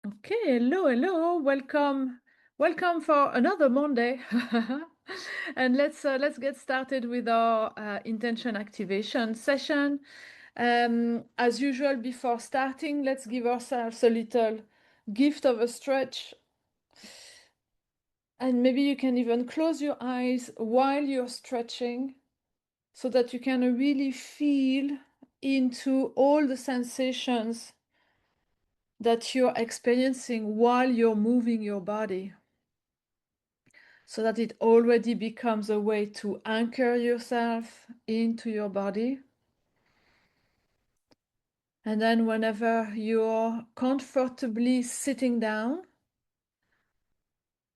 Okay, hello, welcome for another Monday, and let's get started with our intention activation session. As usual, before starting, let's give ourselves a little gift of a stretch, and maybe you can even close your eyes while you're stretching, so that you can really feel into all the sensations that you're experiencing while you're moving your body, so that it already becomes a way to anchor yourself into your body. And then whenever you're comfortably sitting down,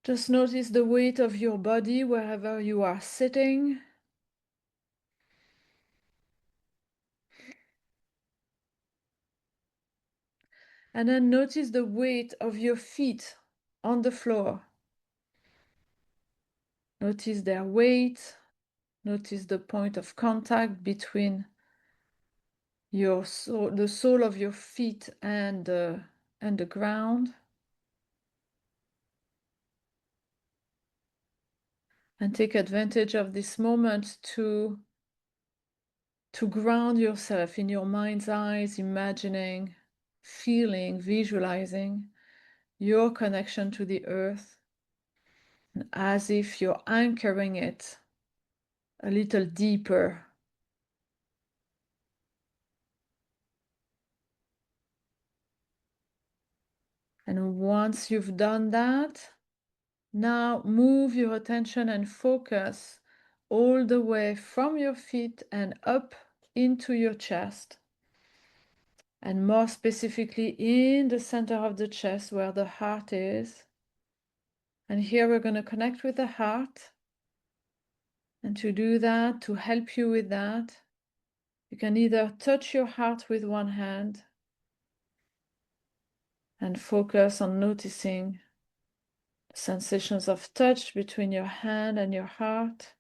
just notice the weight of your body wherever you are sitting. And then notice the weight of your feet on the floor. Notice their weight. Notice the point of contact between the sole of your feet and the ground. And take advantage of this moment to ground yourself in your mind's eyes, imagining, feeling, visualizing your connection to the earth, as if you're anchoring it a little deeper. And once you've done that, now move your attention and focus all the way from your feet and up into your chest. And more specifically in the center of the chest where the heart is. And here we're going to connect with the heart. And to do that, to help you with that, you can either touch your heart with one hand and focus on noticing the sensations of touch between your hand and your heart.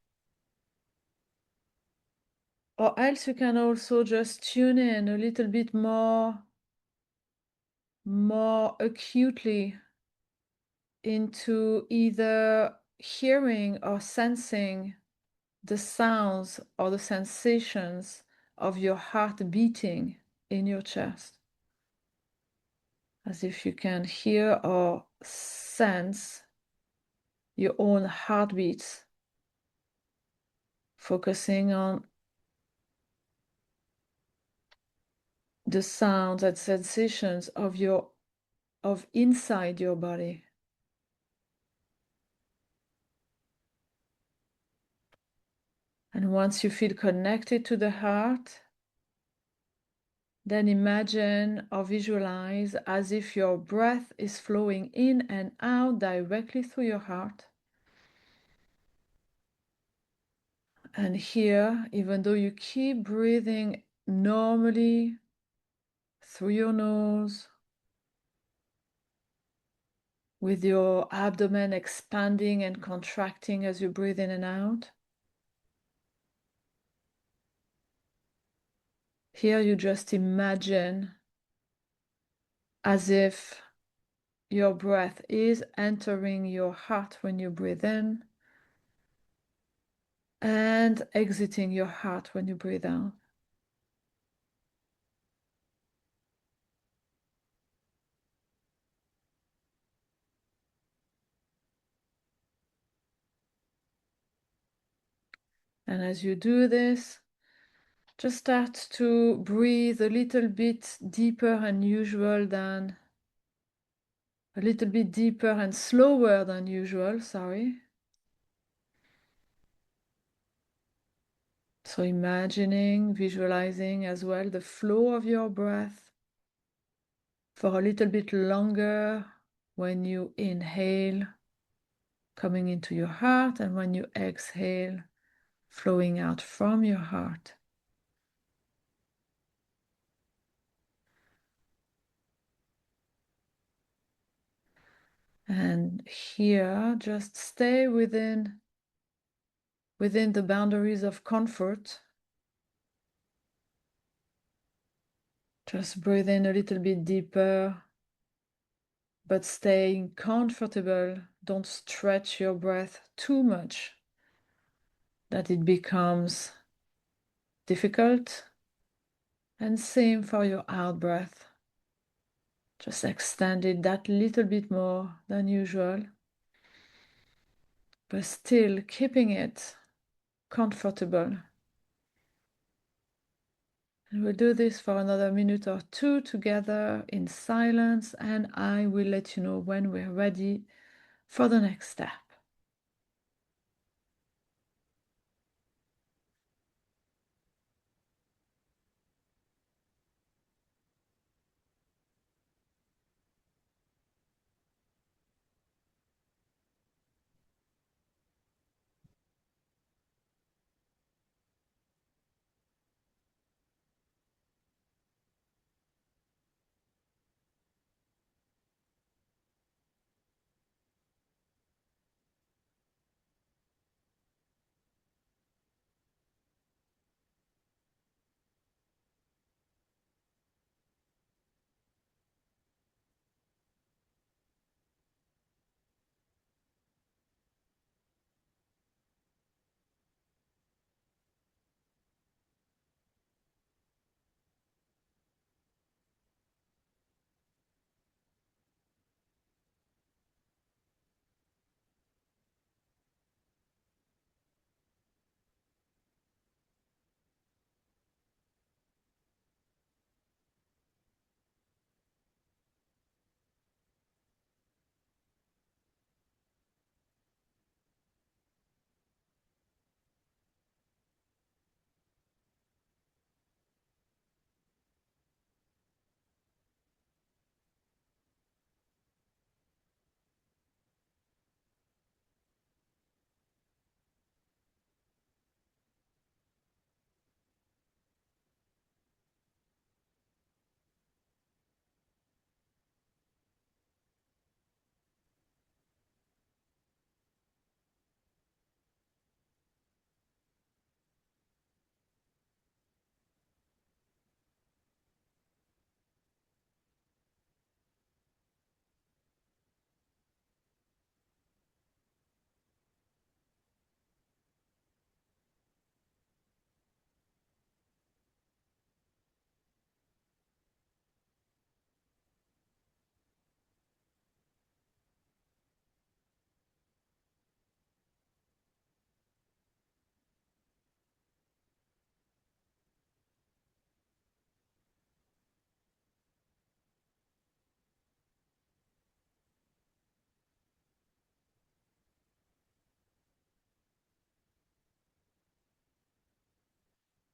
Or else you can also just tune in a little bit more acutely into either hearing or sensing the sounds or the sensations of your heart beating in your chest, as if you can hear or sense your own heartbeats, focusing on the sounds and sensations of inside your body. And once you feel connected to the heart, then imagine or visualize as if your breath is flowing in and out directly through your heart. And here, even though you keep breathing normally through your nose, with your abdomen expanding and contracting as you breathe in and out, here you just imagine as if your breath is entering your heart when you breathe in and exiting your heart when you breathe out. And as you do this, just start to breathe a little bit deeper and slower than usual, sorry. So imagining, visualizing as well the flow of your breath for a little bit longer when you inhale, coming into your heart, and when you exhale, flowing out from your heart. And here, just stay within the boundaries of comfort. Just breathe in a little bit deeper but staying comfortable. Don't stretch your breath too much that it becomes difficult. And same for your out breath. Just extend it that little bit more than usual, but still keeping it comfortable. And we'll do this for another minute or two together in silence, and I will let you know when we're ready for the next step.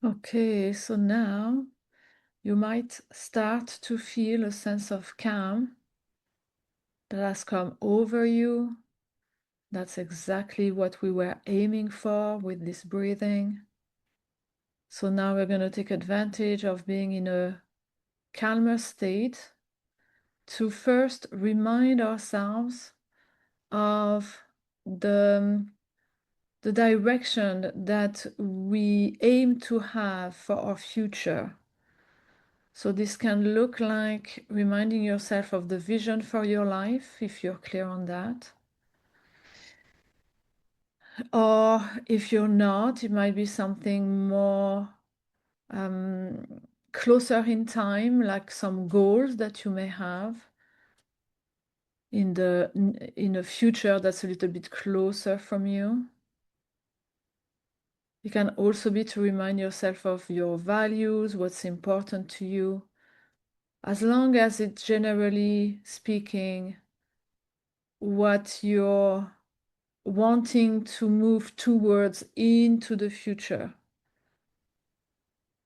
Okay, so now you might start to feel a sense of calm that has come over you. That's exactly what we were aiming for with this breathing. So now we're going to take advantage of being in a calmer state to first remind ourselves of the, the direction that we aim to have for our future. So this can look like reminding yourself of the vision for your life, if you're clear on that. Or if you're not, it might be something more closer in time, like some goals that you may have in a future that's a little bit closer from you. It can also be to remind yourself of your values, what's important to you, as long as it's generally speaking what you're wanting to move towards into the future.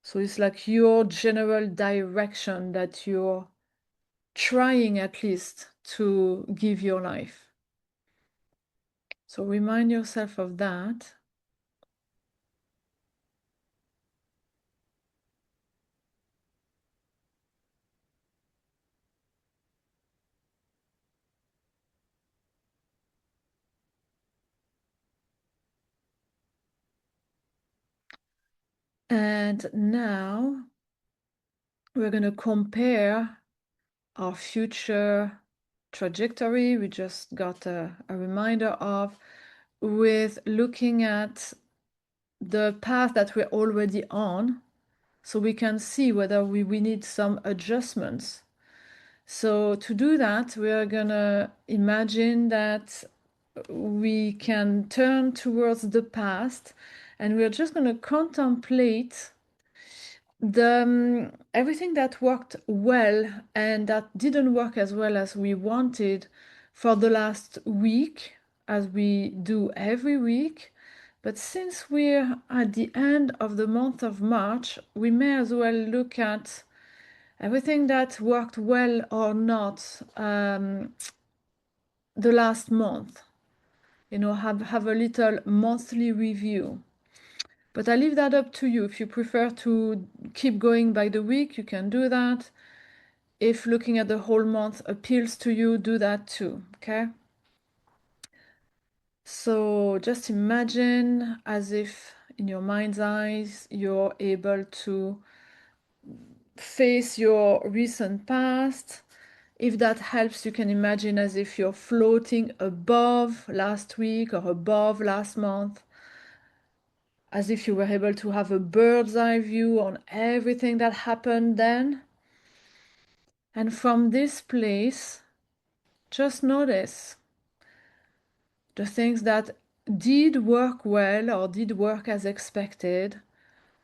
So it's like your general direction that you're trying at least to give your life. So remind yourself of that. And now we're going to compare our future trajectory we just got a reminder of, with looking at the path that we're already on, so we can see whether we need some adjustments. So to do that, we are gonna imagine that we can turn towards the past, and we're just gonna contemplate everything that worked well and that didn't work as well as we wanted for the last week, as we do every week. But since we're at the end of the month of March, we may as well look at everything that worked well or not the last month. You know, have a little monthly review. But I leave that up to you. If you prefer to keep going by the week, you can do that. If looking at the whole month appeals to you, do that too, okay? So just imagine as if in your mind's eyes, you're able to face your recent past. If that helps, you can imagine as if you're floating above last week or above last month, as if you were able to have a bird's eye view on everything that happened then. And from this place, just notice the things that did work well or did work as expected.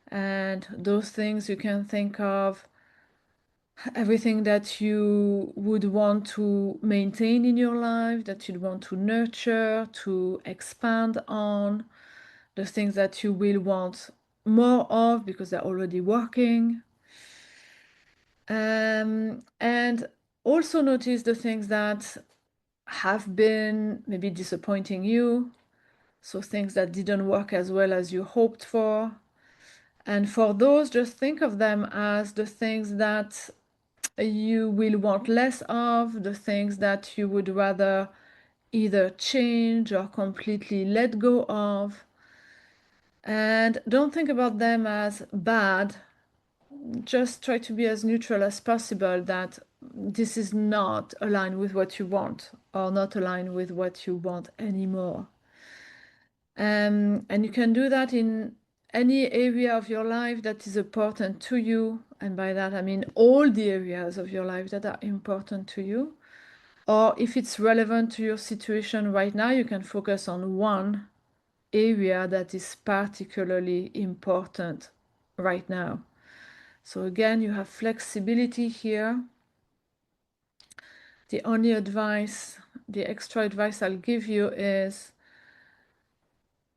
And those things you can think of everything that you would want to maintain in your life, that you'd want to nurture, to expand on, the things that you will want more of because they're already working. And also notice the things that have been maybe disappointing you, so things that didn't work as well as you hoped for. And for those, just think of them as the things that you will want less of, the things that you would rather either change or completely let go of. And don't think about them as bad. Just try to be as neutral as possible, that this is not aligned with what you want or not aligned with what you want anymore. And you can do that in any area of your life that is important to you. And by that, I mean all the areas of your life that are important to you. Or if it's relevant to your situation right now, you can focus on one area that is particularly important right now. So again, you have flexibility here. The only advice, the extra advice I'll give you is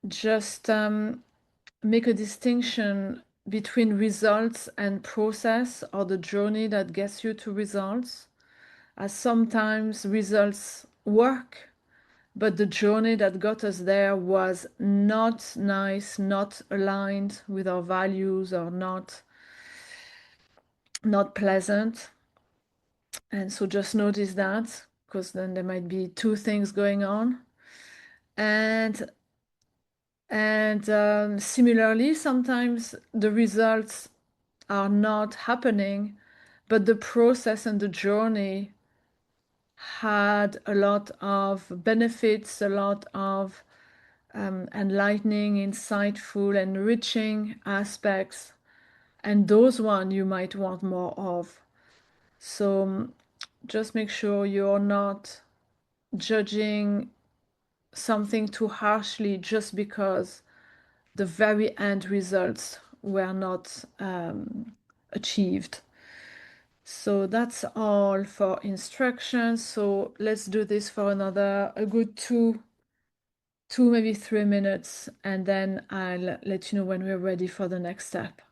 just make a distinction between results and process, or the journey that gets you to results, as sometimes results work, but the journey that got us there was not nice, not aligned with our values, or not pleasant. And so just notice that, because then there might be two things going on. And similarly, sometimes the results are not happening, but the process and the journey had a lot of benefits, a lot of enlightening, insightful, enriching aspects, and those one you might want more of. So just make sure you're not judging something too harshly just because the very end results were not achieved. So that's all for instructions. So let's do this for a good two, maybe 3 minutes, and then I'll let you know when we're ready for the next step.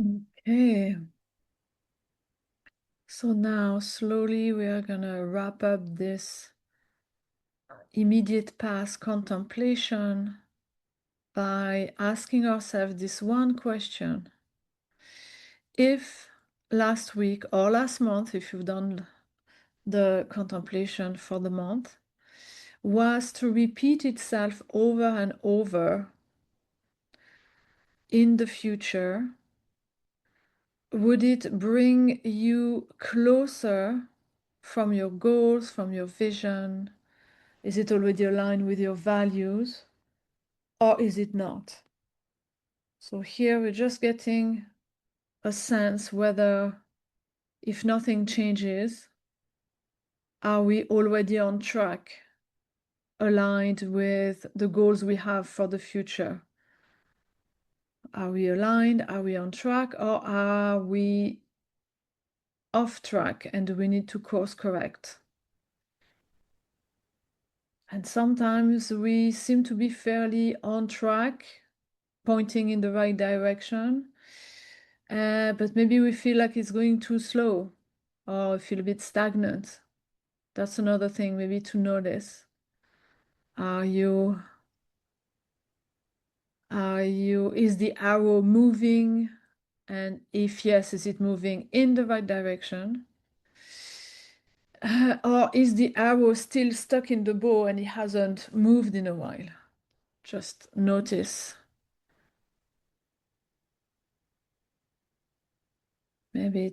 Okay. So now slowly we are gonna wrap up this immediate past contemplation by asking ourselves this one question. If last week or last month, if you've done the contemplation for the month, was to repeat itself over and over in the future, would it bring you closer from your goals, from your vision? Is it already aligned with your values, or is it not? So here we're just getting a sense whether, if nothing changes, are we already on track, aligned with the goals we have for the future? Are we aligned? Are we on track? Or are we off track and we need to course correct? And sometimes we seem to be fairly on track, pointing in the right direction, but maybe we feel like it's going too slow or feel a bit stagnant. That's another thing maybe to notice. Is the arrow moving? And if yes, is it moving in the right direction? Or is the arrow still stuck in the bow and it hasn't moved in a while? Just notice. Maybe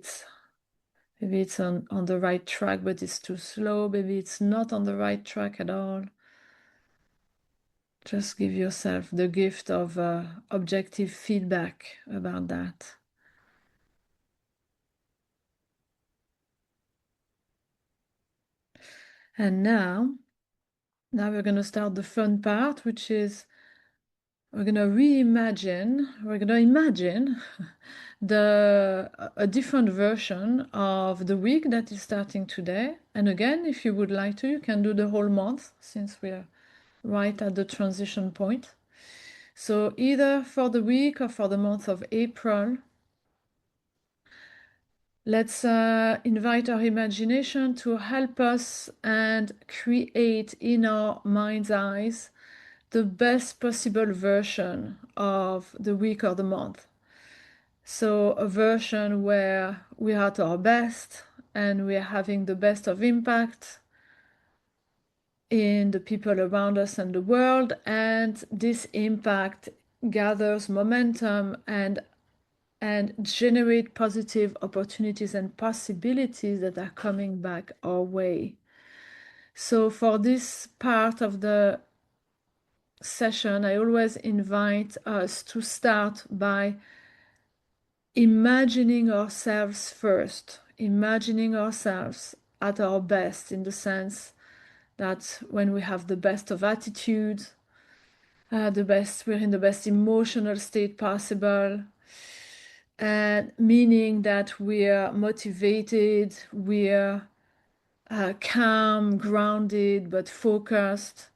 it's on the right track, but it's too slow. Maybe it's not on the right track at all. Just give yourself the gift of objective feedback about that. And now we're going to start the fun part, which is we're going to imagine a different version of the week that is starting today. And again, if you would like to, you can do the whole month since we're right at the transition point. So either for the week or for the month of April, let's invite our imagination to help us and create in our mind's eyes the best possible version of the week or the month. So a version where we are at our best and we are having the best of impact in the people around us and the world, and this impact gathers momentum and generate positive opportunities and possibilities that are coming back our way. So for this part of the session, I always invite us to start by imagining ourselves first, imagining ourselves at our best, in the sense that when we have the best of attitude, we're in the best emotional state possible, and meaning that we're motivated, we're calm, grounded, but focused.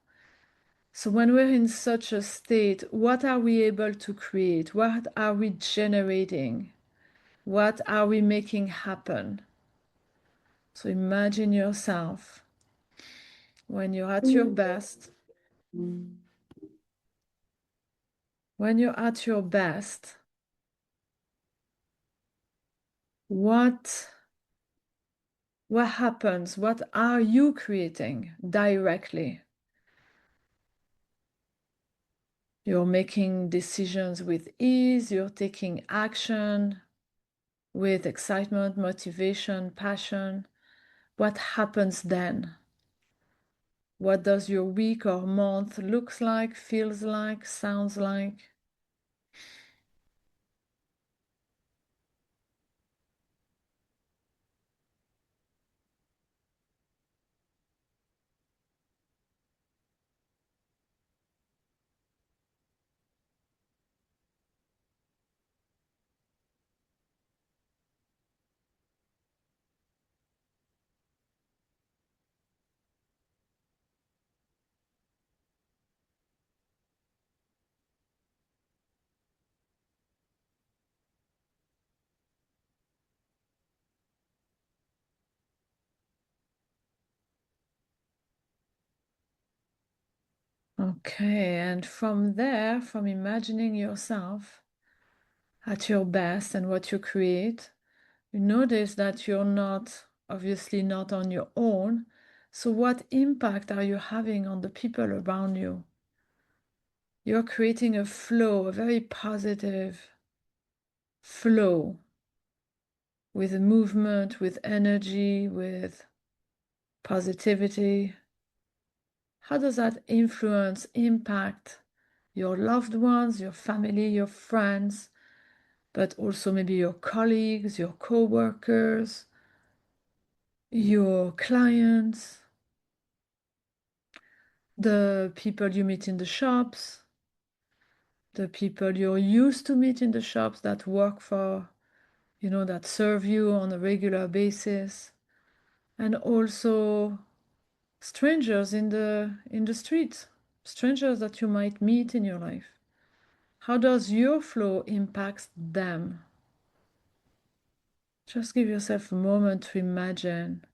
So when we're in such a state, what are we able to create? What are we generating? What are we making happen? So imagine yourself when you're at your best. When you're at your best, what happens? What are you creating directly? You're making decisions with ease, you're taking action with excitement, motivation, passion. What happens then? What does your week or month looks like, feels like, sounds like? Okay, and from there, from imagining yourself at your best and what you create, you notice that you're not, obviously not on your own. So what impact are you having on the people around you? You're creating a flow, a very positive flow with movement, with energy, with positivity. How does that influence, impact your loved ones, your family, your friends, but also maybe your colleagues, your co-workers, your clients, the people you meet in the shops, the people you're used to meet in the shops that work for, that serve you on a regular basis, and also strangers in the streets, strangers that you might meet in your life. How does your flow impact them? Just give yourself a moment to imagine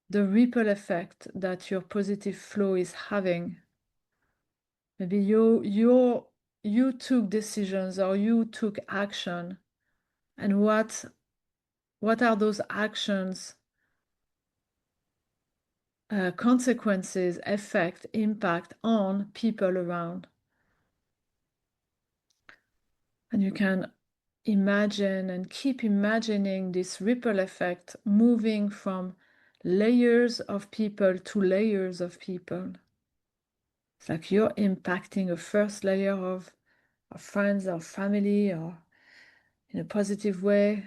the ripple effect that your positive flow is having. Maybe you took decisions or you took action, and what are those actions, consequences, effect, impact on people around? And you can imagine and keep imagining this ripple effect moving from layers of people to layers of people. It's like you're impacting a first layer of friends or family or in a positive way.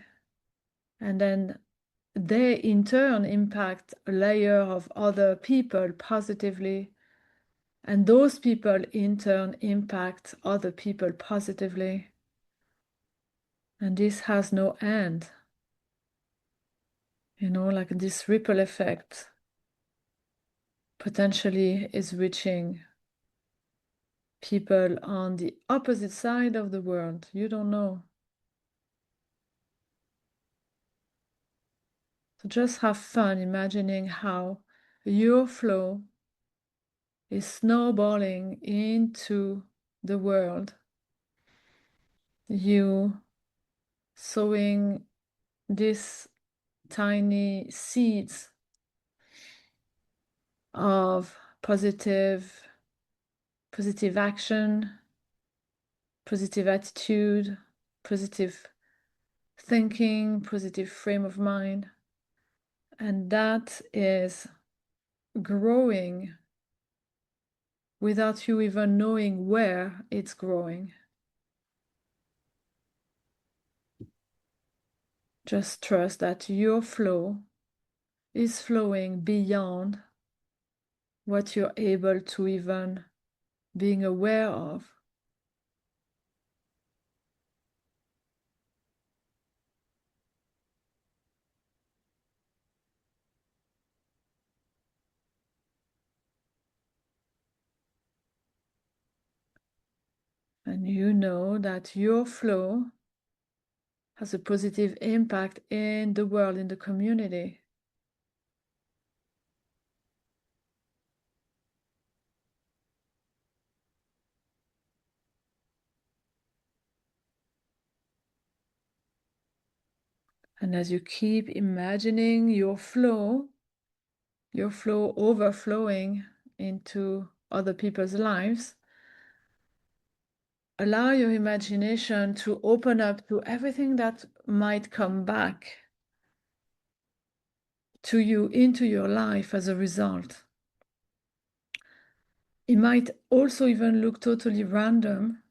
And then they in turn impact a layer of other people positively. And those people in turn impact other people positively. And this has no end. Like this ripple effect potentially is reaching people on the opposite side of the world. You don't know. So just have fun imagining how your flow is snowballing into the world. You sowing these tiny seeds of positive action, positive attitude, positive thinking, positive frame of mind. And that is growing without you even knowing where it's growing. Just trust that your flow is flowing beyond what you're able to even being aware of. And you know that your flow has a positive impact in the world, in the community. And as you keep imagining your flow overflowing into other people's lives, allow your imagination to open up to everything that might come back to you into your life as a result. It might also even look totally random,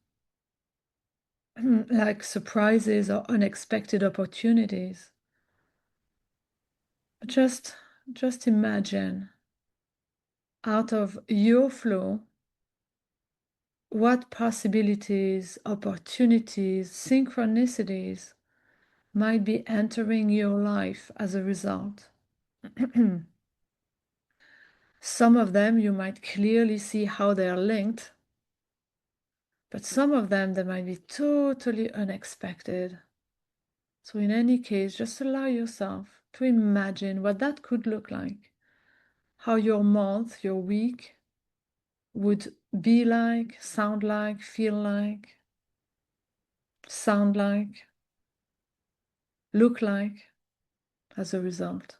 like surprises or unexpected opportunities. But just imagine out of your flow what possibilities, opportunities, synchronicities might be entering your life as a result. Some of them you might clearly see how they are linked, but some of them they might be totally unexpected. So in any case, just allow yourself to imagine what that could look like, how your month, your week, would be like, sound like, feel like, sound like, look like as a result.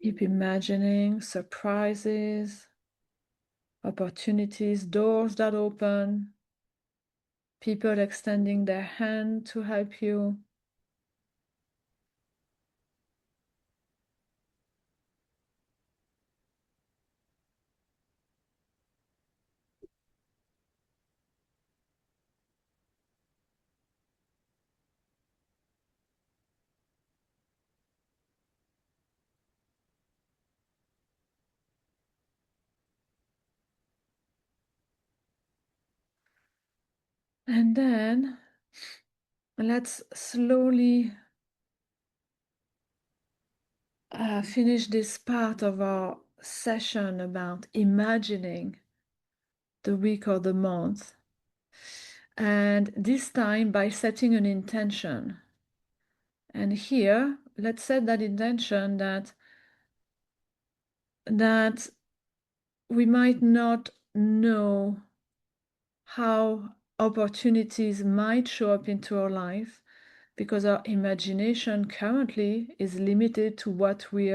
Keep imagining surprises, opportunities, doors that open, people extending their hand to help you. And then let's slowly finish this part of our session about imagining the week or the month. And this time by setting an intention. And here, let's set that intention that we might not know how opportunities might show up into our life because our imagination currently is limited to what we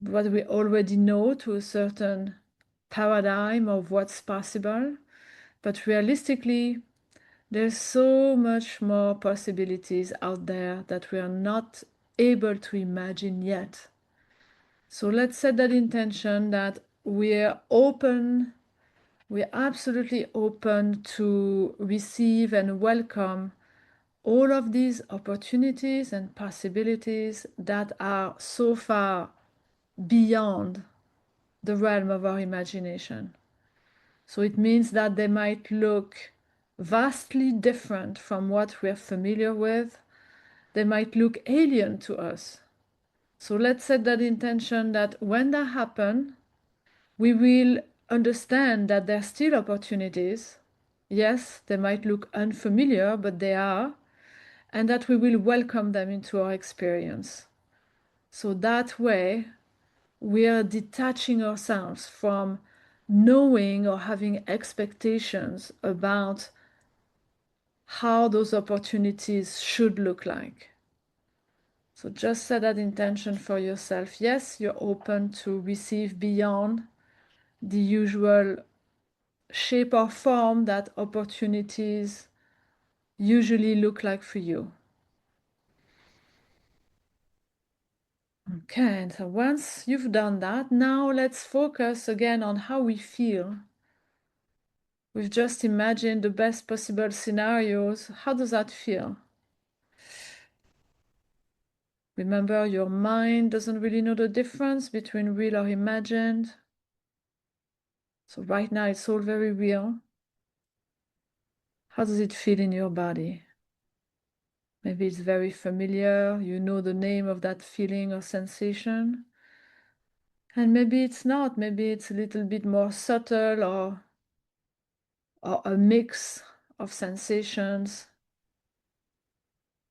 already know, to a certain paradigm of what's possible. But realistically, there's so much more possibilities out there that we are not able to imagine yet. So let's set that intention that we're open, we're absolutely open to receive and welcome all of these opportunities and possibilities that are so far beyond the realm of our imagination. So it means that they might look vastly different from what we're familiar with. They might look alien to us. So let's set that intention that when that happens, we will understand that there are still opportunities. Yes, they might look unfamiliar, but they are, and that we will welcome them into our experience. So that way, we are detaching ourselves from knowing or having expectations about how those opportunities should look like. So just set that intention for yourself. Yes, you're open to receive beyond the usual shape or form that opportunities usually look like for you. Okay, so once you've done that, now let's focus again on how we feel. We've just imagined the best possible scenarios. How does that feel? Remember, your mind doesn't really know the difference between real or imagined. So right now it's all very real. How does it feel in your body? Maybe it's very familiar. You know the name of that feeling or sensation. And maybe it's not. Maybe it's a little bit more subtle or a mix of sensations.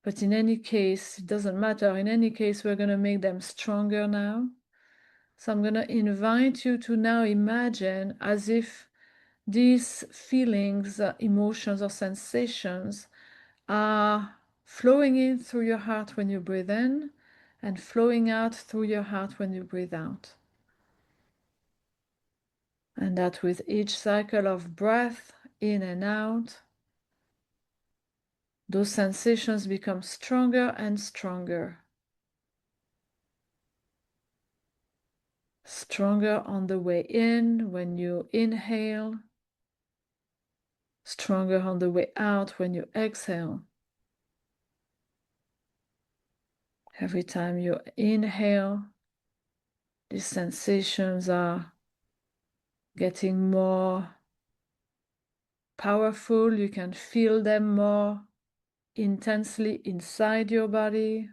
But in any case, it doesn't matter. In any case, we're going to make them stronger now. So I'm going to invite you to now imagine as if these feelings, emotions, or sensations are flowing in through your heart when you breathe in and flowing out through your heart when you breathe out. And that with each cycle of breath in and out, those sensations become stronger and stronger. Stronger on the way in when you inhale, stronger on the way out when you exhale. Every time you inhale, these sensations are getting more powerful. You can feel them more intensely inside your body.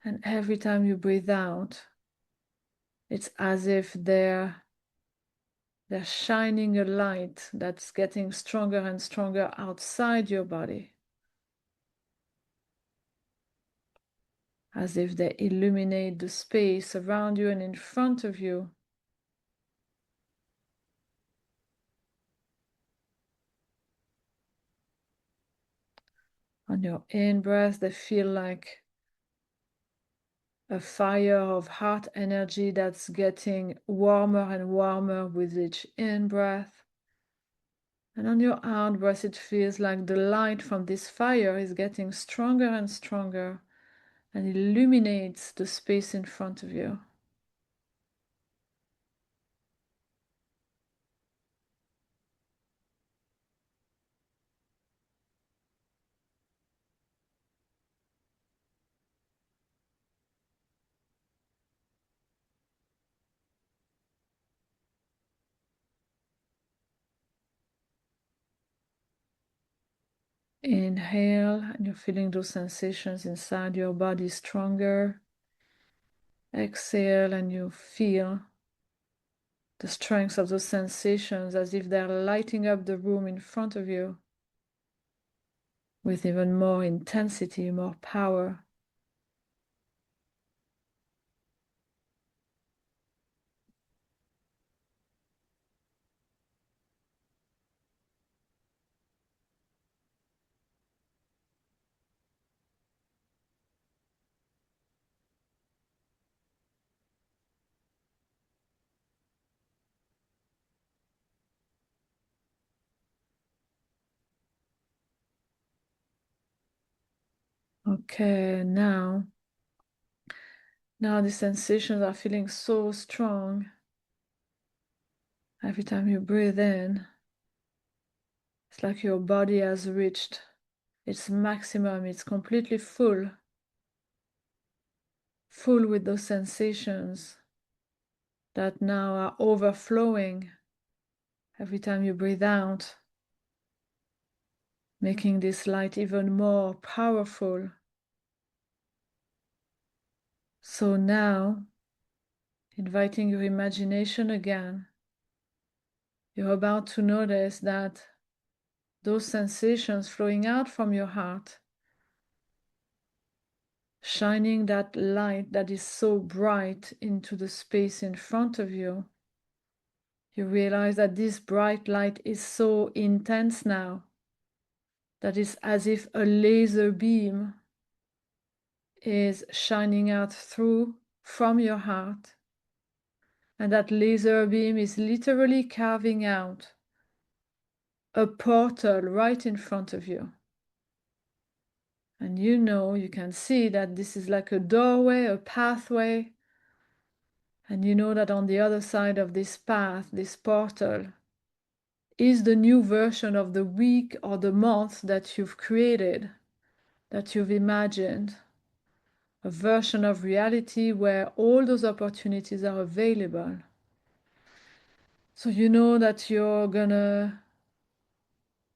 And every time you breathe out, it's as if they're shining a light that's getting stronger and stronger outside your body. As if they illuminate the space around you and in front of you. On your in-breath, they feel like a fire of heart energy that's getting warmer and warmer with each in-breath. And on your out-breath, it feels like the light from this fire is getting stronger and stronger and illuminates the space in front of you. Inhale, and you're feeling those sensations inside your body stronger. Exhale, and you feel the strength of those sensations as if they're lighting up the room in front of you with even more intensity, more power. Okay, now the sensations are feeling so strong. Every time you breathe in, it's like your body has reached its maximum. It's completely full with those sensations that now are overflowing every time you breathe out, making this light even more powerful. So now, inviting your imagination again, you're about to notice that those sensations flowing out from your heart, shining that light that is so bright into the space in front of you. You realize that this bright light is so intense now that it's as if a laser beam is shining out from your heart. And that laser beam is literally carving out a portal right in front of you. And you can see that this is like a doorway, a pathway. And you know that on the other side of this path, this portal, is the new version of the week or the month that you've created, that you've imagined. A version of reality where all those opportunities are available. So you know that you're gonna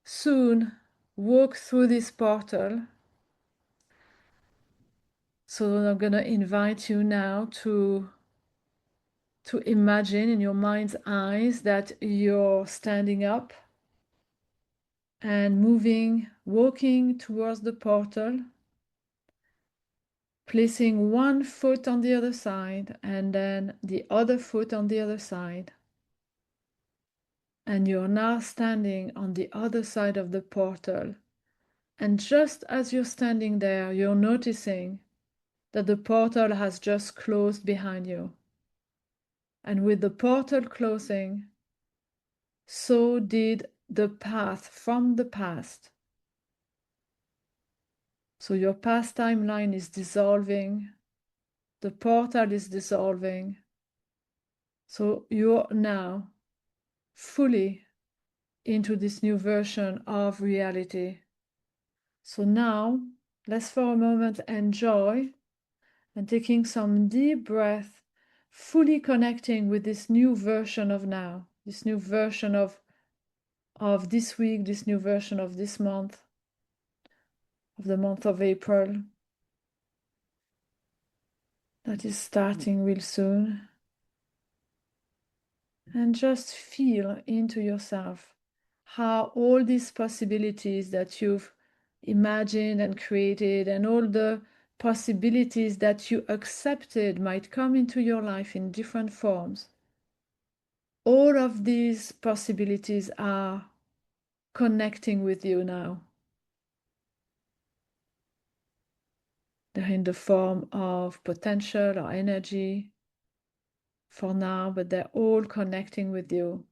soon walk through this portal. So I'm gonna invite you now to imagine in your mind's eyes that you're standing up and walking towards the portal, placing one foot on the other side and then the other foot on the other side. And you're now standing on the other side of the portal. And just as you're standing there, you're noticing that the portal has just closed behind you. And with the portal closing, so did the path from the past. So your past timeline is dissolving, the portal is dissolving. So you're now fully into this new version of reality. So now, let's for a moment enjoy and taking some deep breath, fully connecting with this new version of now, this new version of this week, this new version of this month, of the month of April, that is starting real soon. And just feel into yourself how all these possibilities that you've imagined and created, and all the possibilities that you accepted might come into your life in different forms. All of these possibilities are connecting with you now. They're in the form of potential or energy for now, but they're all connecting with you,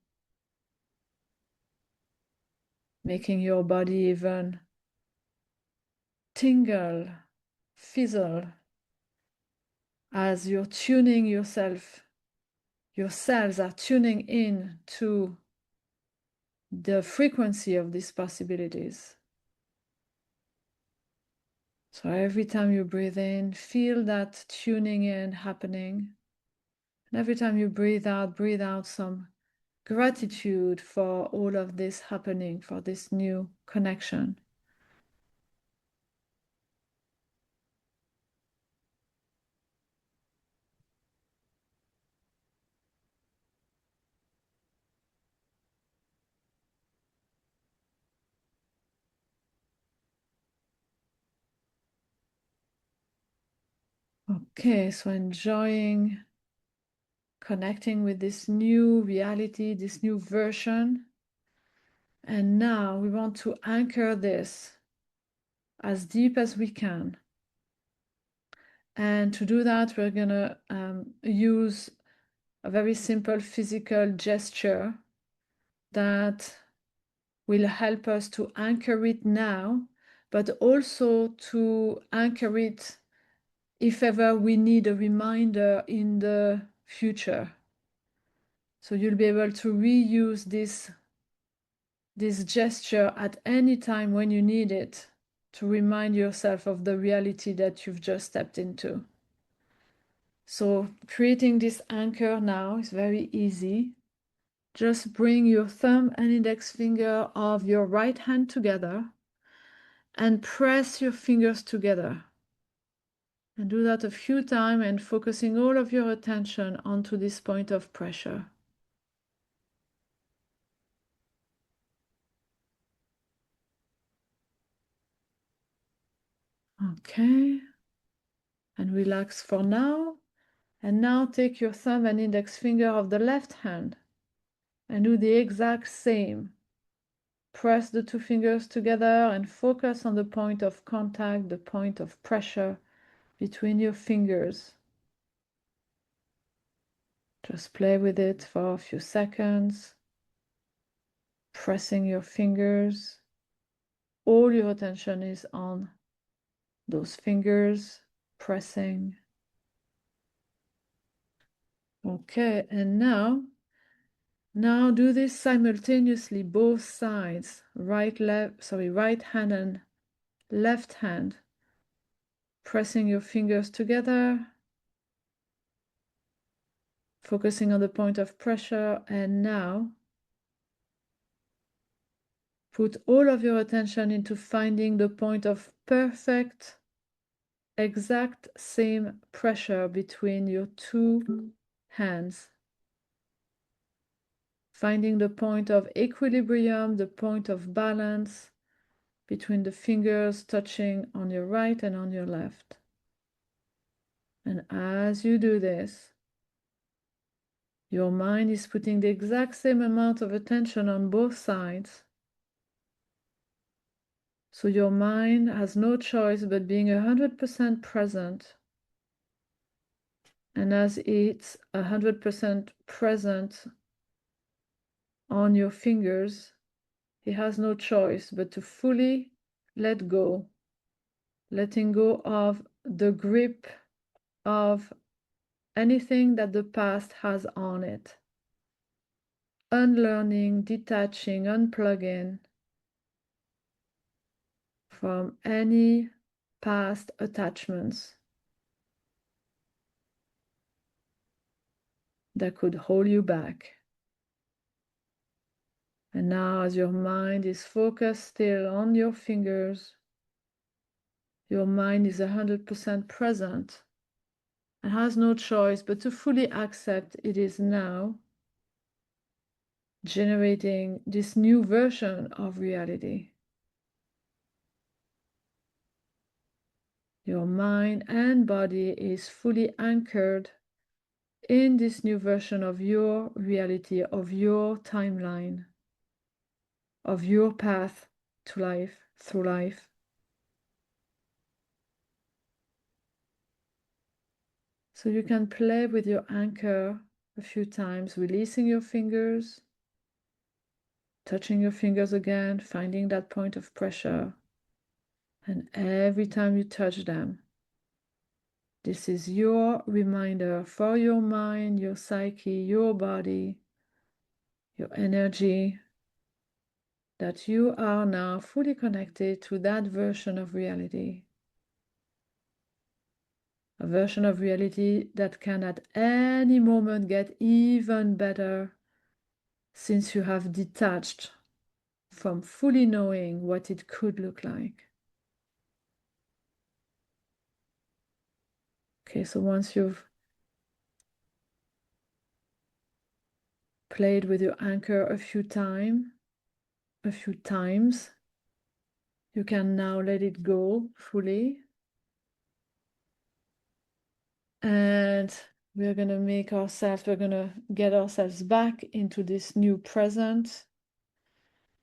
making your body even tingle, fizzle, as you're tuning yourself. Your cells are tuning in to the frequency of these possibilities. So every time you breathe in, feel that tuning in happening. And every time you breathe out some gratitude for all of this happening, for this new connection. Okay, so enjoying connecting with this new reality, this new version. And now we want to anchor this as deep as we can. And to do that, we're going to use a very simple physical gesture that will help us to anchor it now, but also to anchor it if ever we need a reminder in the future. So you'll be able to reuse this gesture at any time when you need it to remind yourself of the reality that you've just stepped into. So creating this anchor now is very easy. Just bring your thumb and index finger of your right hand together and press your fingers together. And do that a few times and focusing all of your attention onto this point of pressure. Okay. And relax for now. And now take your thumb and index finger of the left hand and do the exact same. Press the two fingers together and focus on the point of contact, the point of pressure between your fingers. Just play with it for a few seconds, pressing your fingers. All your attention is on those fingers, pressing. Okay, and now do this simultaneously, both sides, right hand and left hand, pressing your fingers together, focusing on the point of pressure, and now put all of your attention into finding the point of perfect, exact same pressure between your two hands. Finding the point of equilibrium, the point of balance between the fingers touching on your right and on your left. And as you do this, your mind is putting the exact same amount of attention on both sides. So your mind has no choice but being 100% present. And as it's 100% present on your fingers, it has no choice but to fully let go letting go of the grip of anything that the past has on it. Unlearning, detaching, unplugging from any past attachments that could hold you back. And now, as your mind is focused still on your fingers, your mind is 100% present and has no choice but to fully accept it is now generating this new version of reality. Your mind and body is fully anchored in this new version of your reality, of your timeline, of your path to life, through life. So you can play with your anchor a few times, releasing your fingers, touching your fingers again, finding that point of pressure. And every time you touch them, this is your reminder for your mind, your psyche, your body, your energy, that you are now fully connected to that version of reality. A version of reality that can at any moment get even better, since you have detached from fully knowing what it could look like. Okay, so once you've played with your anchor a few times, you can now let it go fully. And we're going to get ourselves back into this new present.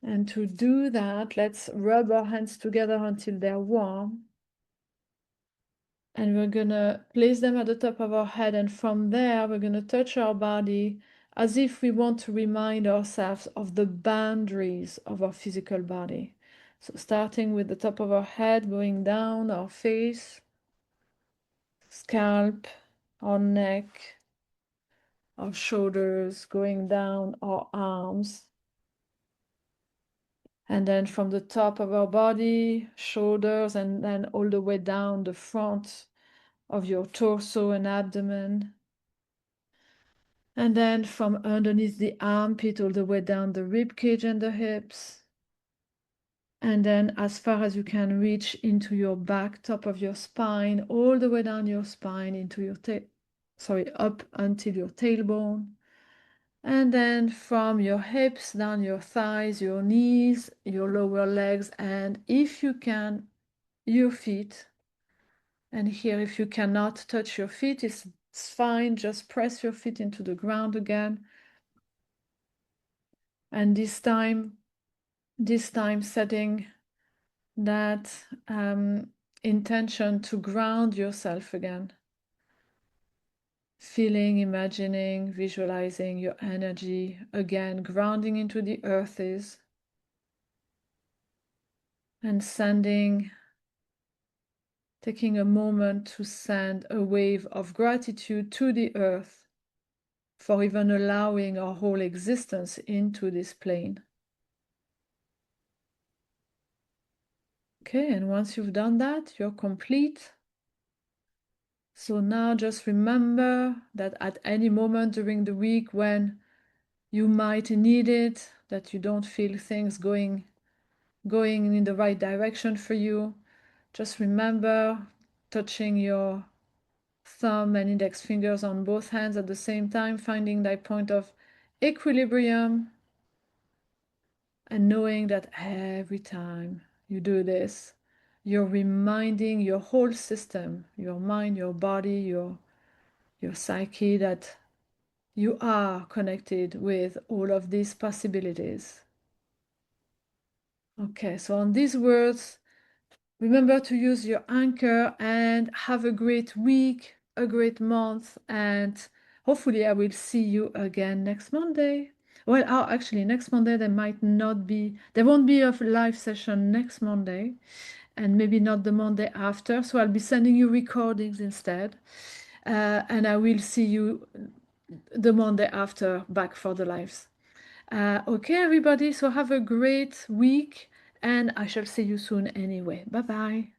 And to do that, let's rub our hands together until they're warm. And we're going to place them at the top of our head. And from there, we're going to touch our body as if we want to remind ourselves of the boundaries of our physical body. So starting with the top of our head, going down our face, scalp, our neck, our shoulders, going down our arms. And then from the top of our body, shoulders, and then all the way down the front of your torso and abdomen. And then from underneath the armpit all the way down the rib cage and the hips. And then as far as you can reach into your back, top of your spine, all the way down your spine into your up until your tailbone. And then from your hips down your thighs, your knees, your lower legs, and if you can, your feet. And here, if you cannot touch your feet, it's fine. Just press your feet into the ground again. And this time setting that intention to ground yourself again. Feeling, imagining, visualizing your energy again, grounding into the earth is, and taking a moment to send a wave of gratitude to the earth for even allowing our whole existence into this plane. Okay, and once you've done that, you're complete. So now just remember that at any moment during the week when you might need it, that you don't feel things going in the right direction for you, just remember touching your thumb and index fingers on both hands at the same time, finding that point of equilibrium, and knowing that every time you do this, you're reminding your whole system, your mind, your body, your psyche, that you are connected with all of these possibilities. Okay, so on these words, remember to use your anchor and have a great week, a great month, and hopefully I will see you again next Monday. Well, actually, next Monday there won't be a live session next Monday. and maybe not the Monday after. So I'll be sending you recordings instead. And I will see you the Monday after back for the lives. Okay, everybody, so have a great week, and I shall see you soon anyway. Bye bye.